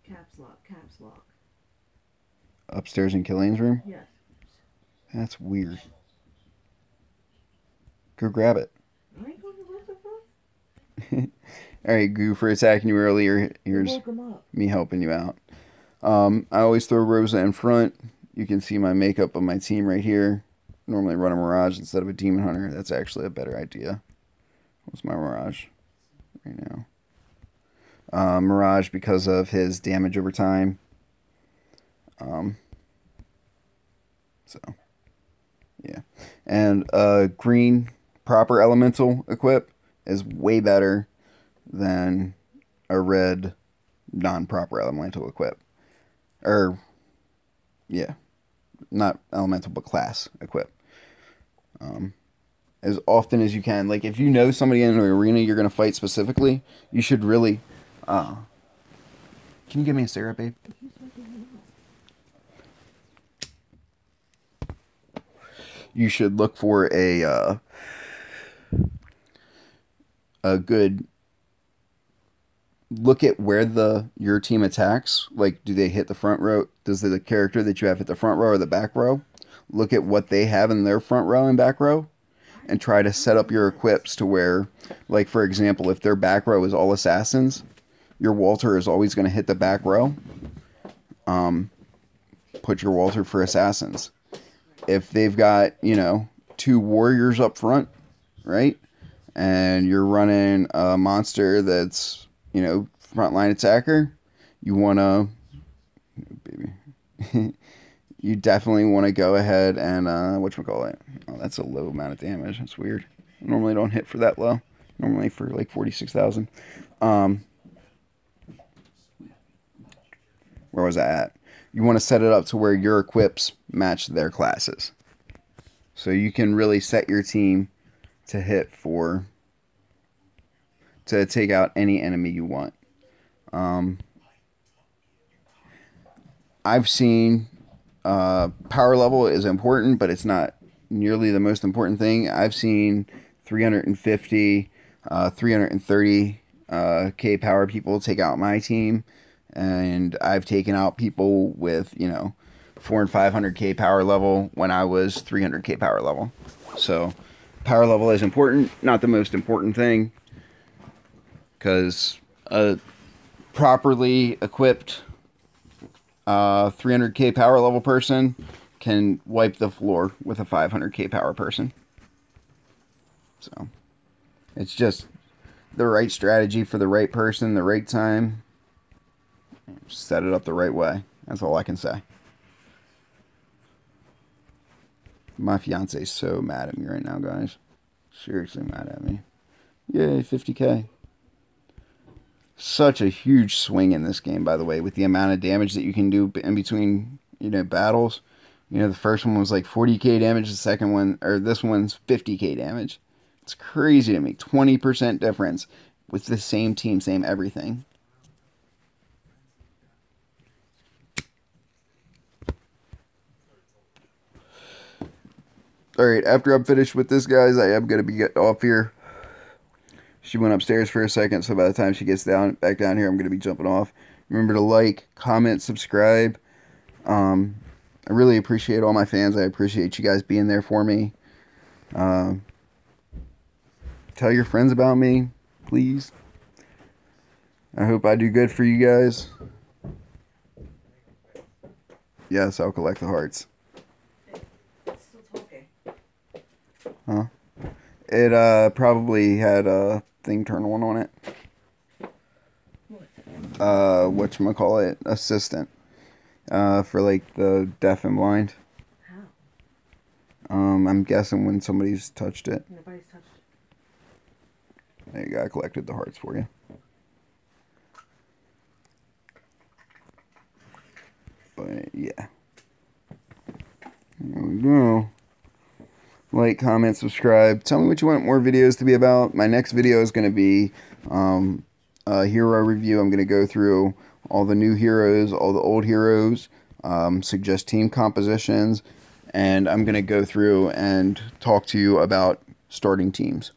Caps lock, caps lock. Upstairs in Killing's room? Yes. That's weird. Go grab it. I ain't going to what the fuck? Alright, Goo, for attacking you earlier. Here's Woke him up. me helping you out. I always throw Rosa in front. You can see my makeup of my team right here. Normally run a Mirage instead of a Demon Hunter. That's actually a better idea. What's my Mirage right now? Mirage because of his damage over time. So, yeah. And green proper elemental equip is way better than a red non-proper elemental equip. Or, yeah. Not elemental, but class equip. As often as you can. Like, if you know somebody in an arena you're going to fight specifically, you should really... can you give me a cigarette, babe? You should look for a good... Look at where your team attacks. Like, do they hit the front row? Does the character that you have hit the front row or the back row? Look at what they have in their front row and back row. And try to set up your equips to where, like, for example, if their back row is all assassins, your Walter is always going to hit the back row. Put your Walter for assassins. If they've got, 2 warriors up front, right? and you're running a monster that's, you know, frontline attacker, you want to, baby, you definitely want to go ahead and, whatchamacallit. Oh, that's a low amount of damage. That's weird. I normally don't hit for that low. Normally for like 46,000. Where was I at? You want to set it up to where your equips match their classes. So you can really set your team to hit for, to take out any enemy you want. I've seen power level is important, but it's not nearly the most important thing. I've seen 350, 330 K power people take out my team, and I've taken out people with, you know, 400 and 500 K power level when I was 300 K power level. So power level is important, not the most important thing, because a properly equipped 300K power level person can wipe the floor with a 500K power person. So it's just the right strategy for the right person, the right time. Set it up the right way. That's all I can say. My fiance is so mad at me right now, guys. Seriously mad at me. Yay, 50K. Such a huge swing in this game, by the way, with the amount of damage that you can do in between, you know, battles. You know, the first one was like 40K damage, the second one, or this one's 50K damage. It's crazy to me. 20% difference with the same team, same everything. Alright, after I'm finished with this, guys, I am going to be getting off here. She went upstairs for a second, so by the time she gets back down here, I'm going to be jumping off. Remember to like, comment, subscribe. I really appreciate all my fans. I appreciate you guys being there for me. Tell your friends about me, please. I hope I do good for you guys. Yes, I'll collect the hearts. It's still talking. Huh? It probably had a thing turn on it. What? Whatchamacallit? Assistant. For like the deaf and blind. How? I'm guessing when somebody's touched it. Nobody's touched it. There you go, I collected the hearts for you. But yeah. There we go. Like, comment, subscribe. Tell me what you want more videos to be about. My next video is going to be a hero review. I'm going to go through all the new heroes, all the old heroes, suggest team compositions, and I'm going to go through and talk to you about starting teams.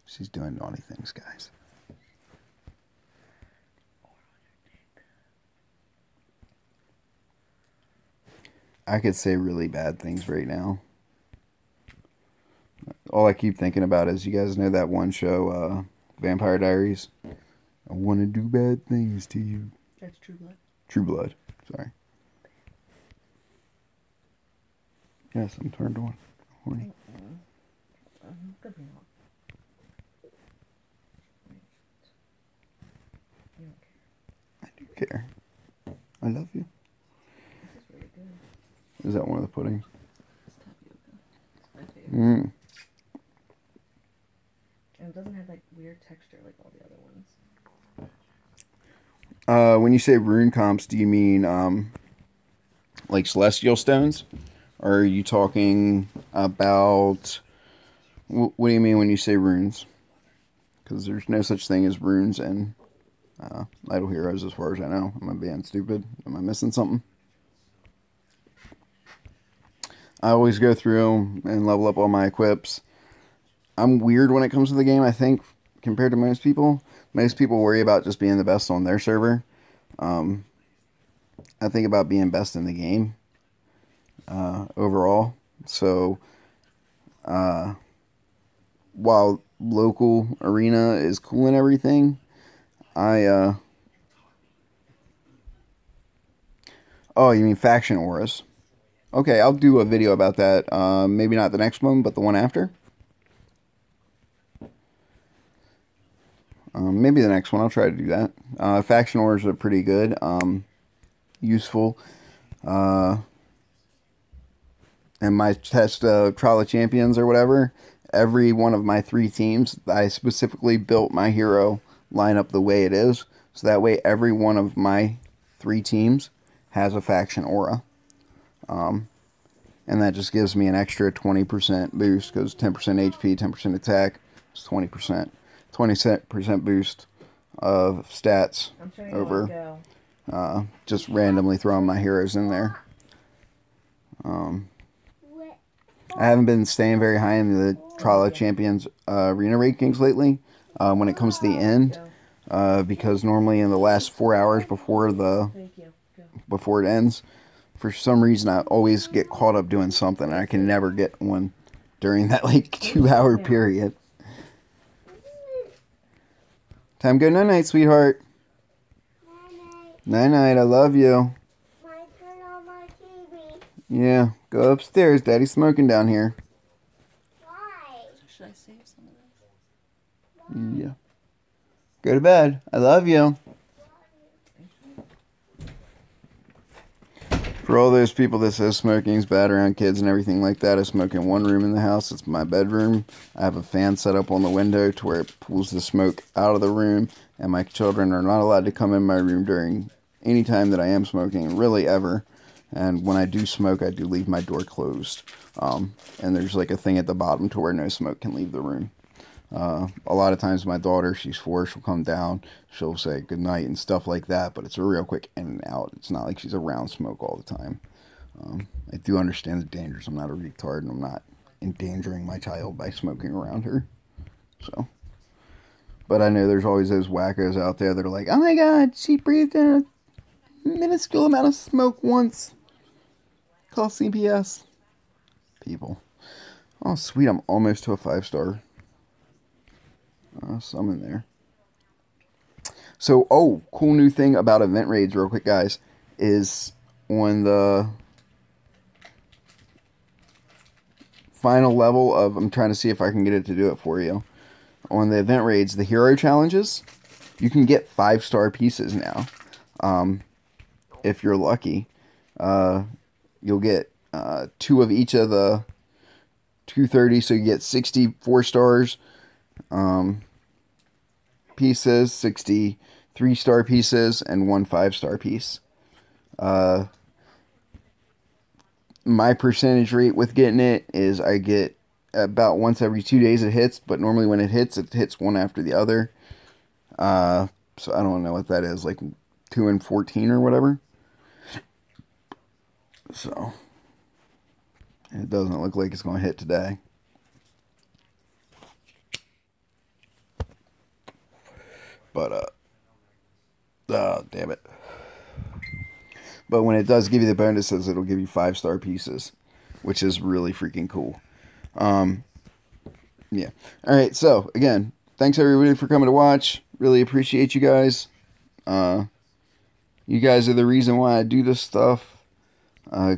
She's doing naughty things, guys. I could say really bad things right now. All I keep thinking about is, you guys know that one show, Vampire Diaries? I want to do bad things to you. That's True Blood. True Blood. Sorry. Yes, I'm turned on. Horny. Could be not. You don't care. I do care. I love you. This is really good. Is that one of the puddings? It's tapioca. It's my favorite. And it doesn't have like weird texture like all the other ones. When you say rune comps, do you mean like celestial stones? Or are you talking about... What do you mean when you say runes? Because there's no such thing as runes in Idle Heroes as far as I know. Am I being stupid? Am I missing something? I always go through and level up all my equips. I'm weird when it comes to the game, I think, compared to most people. Most people worry about just being the best on their server. I think about being best in the game overall. So, while local arena is cool and everything, oh, you mean faction auras? Okay, I'll do a video about that. Maybe not the next one, but the one after. Maybe the next one. I'll try to do that. Faction ores are pretty good. Useful. And my test Trial of Champions or whatever, every one of my 3 teams, I specifically built my hero lineup the way it is. So that way every one of my 3 teams has a faction aura. And that just gives me an extra 20% boost, because 10% HP, 10% attack is 20%. 20% boost of stats over just randomly throwing my heroes in there. I haven't been staying very high in the Trial of Champions arena rankings lately when it comes to the end, because normally in the last 4 hours before it ends, for some reason I always get caught up doing something, and I can never get one during that like 2-hour period. Time to go night-night, sweetheart. Night-night, I love you. Turn on my TV. Yeah, go upstairs. Daddy's smoking down here. Why? Should I save some of this? Yeah. Go to bed. I love you. For all those people that say smoking is bad around kids and everything like that, I smoke in one room in the house. It's my bedroom. I have a fan set up on the window to where it pulls the smoke out of the room, and my children are not allowed to come in my room during any time that I am smoking, really ever. And when I do smoke, I do leave my door closed. And there's like a thing at the bottom to where no smoke can leave the room. A lot of times my daughter, she's 4, she'll come down, she'll say goodnight and stuff like that, but it's a real quick in and out. It's not like she's around smoke all the time. I do understand the dangers. I'm not a retard, and I'm not endangering my child by smoking around her. So, but I know there's always those wackos out there that are like, oh my god, she breathed in a minuscule amount of smoke once. Call CPS. People. Oh sweet, I'm almost to a 5-star. Some in there. So, cool new thing about event raids, real quick, guys, is on the final level of, I'm trying to see if I can get it to do it for you. On the event raids, the hero challenges, you can get 5-star pieces now. If you're lucky, you'll get 2 of each of the 230, so you get 64 stars. Pieces, 60 3-star pieces, and 1 5-star piece. My percentage rate with getting it is I get about once every 2 days it hits, but normally when it hits one after the other. So I don't know what that is, like 2 and 14 or whatever. So it doesn't look like it's going to hit today. But, damn it. But when it does give you the bonuses, it'll give you 5-star pieces, which is really freaking cool. Yeah. Alright, so, again, thanks everybody for coming to watch. Really appreciate you guys. You guys are the reason why I do this stuff.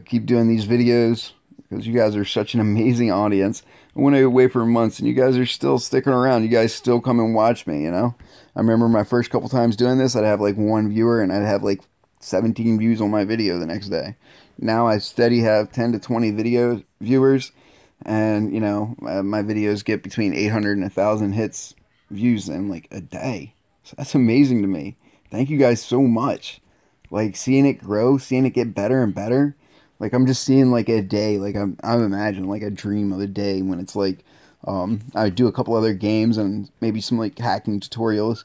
Keep doing these videos, because you guys are such an amazing audience. I went away for months, and you guys are still sticking around. You guys still come and watch me, you know? I remember my first couple times doing this, I'd have like 1 viewer, and I'd have like 17 views on my video the next day. Now I steady have 10 to 20 video viewers, and, you know, my videos get between 800 and 1,000 hits, views in like a day. So that's amazing to me. Thank you guys so much. Like, seeing it grow, seeing it get better and better. Like, I'm just seeing like a day, like I'm imagining like a dream of a day when it's like, I do a couple other games and maybe some like hacking tutorials.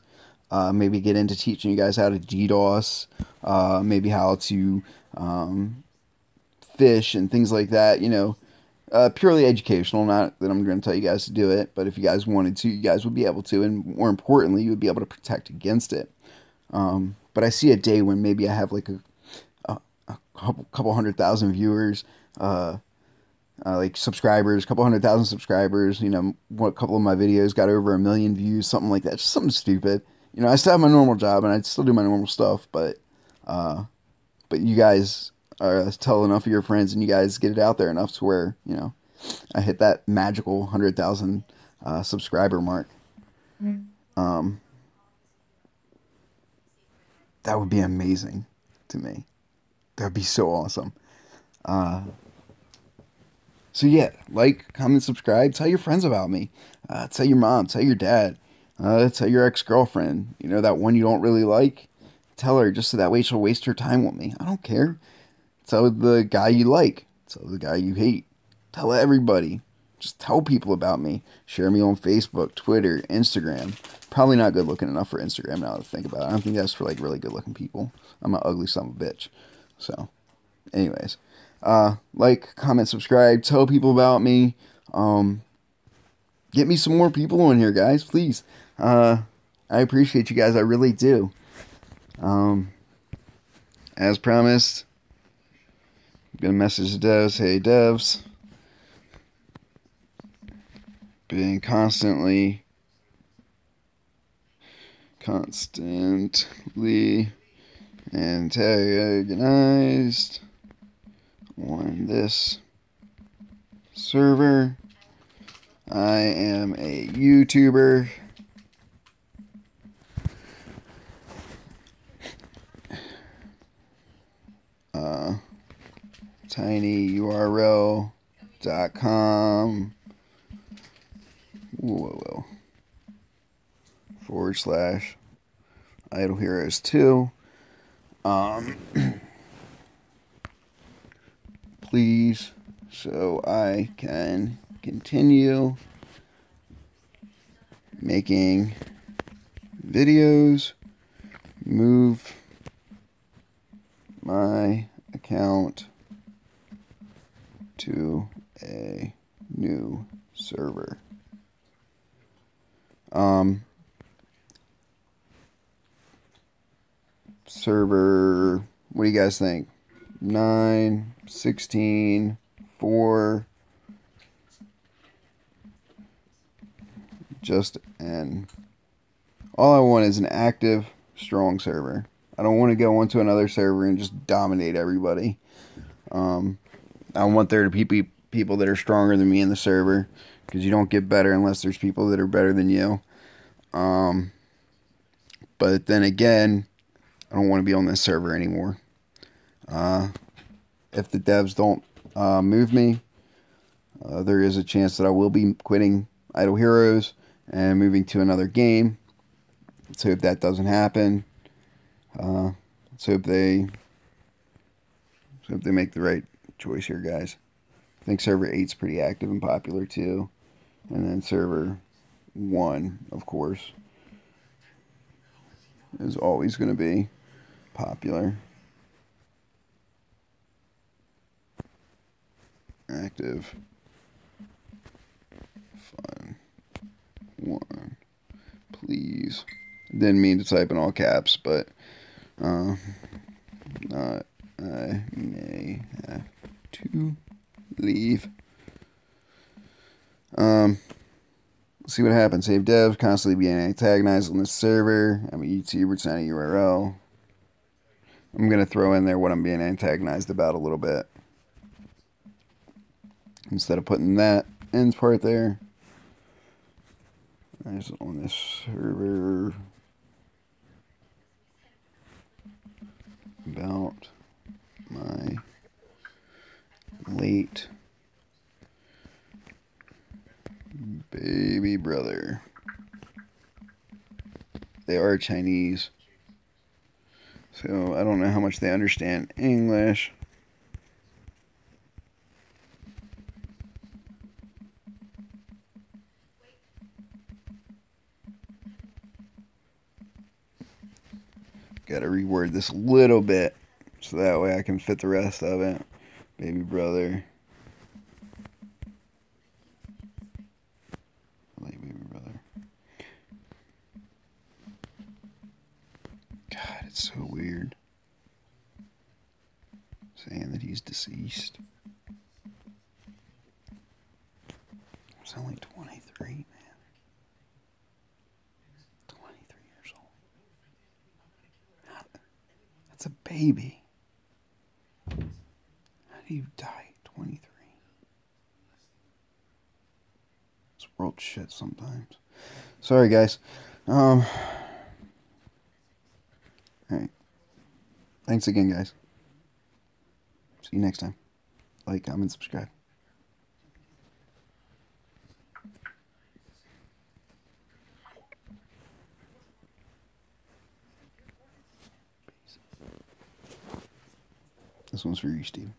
Maybe get into teaching you guys how to DDoS, maybe how to fish and things like that, you know. Purely educational, not that I'm going to tell you guys to do it, but if you guys wanted to, you guys would be able to, and more importantly, you would be able to protect against it. But I see a day when maybe I have like a couple 100,000 viewers, like subscribers, couple 100,000 subscribers, you know, a couple of my videos got over 1 million views, something like that, just something stupid. You know, I still have my normal job and I still do my normal stuff, but you guys tell enough of your friends and you guys get it out there enough to where, you know, I hit that magical 100,000 subscriber mark. Um, that would be amazing to me. That would be so awesome. So yeah, like, comment, subscribe, tell your friends about me. Tell your mom, tell your dad, tell your ex-girlfriend, you know, that one you don't really like. Tell her just so that way she'll waste her time with me. I don't care. Tell the guy you like. Tell the guy you hate. Tell everybody. Just tell people about me. Share me on Facebook, Twitter, Instagram. Probably not good looking enough for Instagram now to think about it. I don't think that's for like really good looking people. I'm an ugly son of a bitch. So, anyways. Like, comment, subscribe, tell people about me. Get me some more people on here, guys, please. I appreciate you guys, I really do. As promised, I'm gonna message the devs. Hey, devs. Being constantly antagonized on this server. I am a YouTuber. tinyurl.com / Idle Heroes 2. Please, so I can continue making videos, move my account to a new server. Server, what do you guys think? 9, 16, 4, just an, all I want is an active, strong server. I don't want to go onto another server and just dominate everybody. I want there to be people that are stronger than me in the server, because you don't get better unless there's people that are better than you. But then again, I don't want to be on this server anymore. If the devs don't move me, there is a chance that I will be quitting Idle Heroes and moving to another game. Let's hope that doesn't happen. Let's hope they make the right choice here, guys. I think server 8's pretty active and popular too. And then server 1, of course, is always going to be popular. Active. Fun. 1. Please. Didn't mean to type in all caps, but not. I may have to leave. See what happens. Save dev, constantly being antagonized on this server. I'm a YouTuber, it's not a URL. I'm going to throw in there what I'm being antagonized about a little bit. Instead of putting that ends part there. I was on this server about my late baby brother. They are Chinese, so I don't know how much they understand English. Got to reword this a little bit so that way I can fit the rest of it. Baby brother. Late baby brother. God, it's so weird saying that he's deceased. He's only 23, man. 23 years old. That's a baby. you die? 23. This world shit sometimes. Sorry, guys. Alright. Thanks again, guys. See you next time. Like, comment, subscribe. This one's for you, Steve.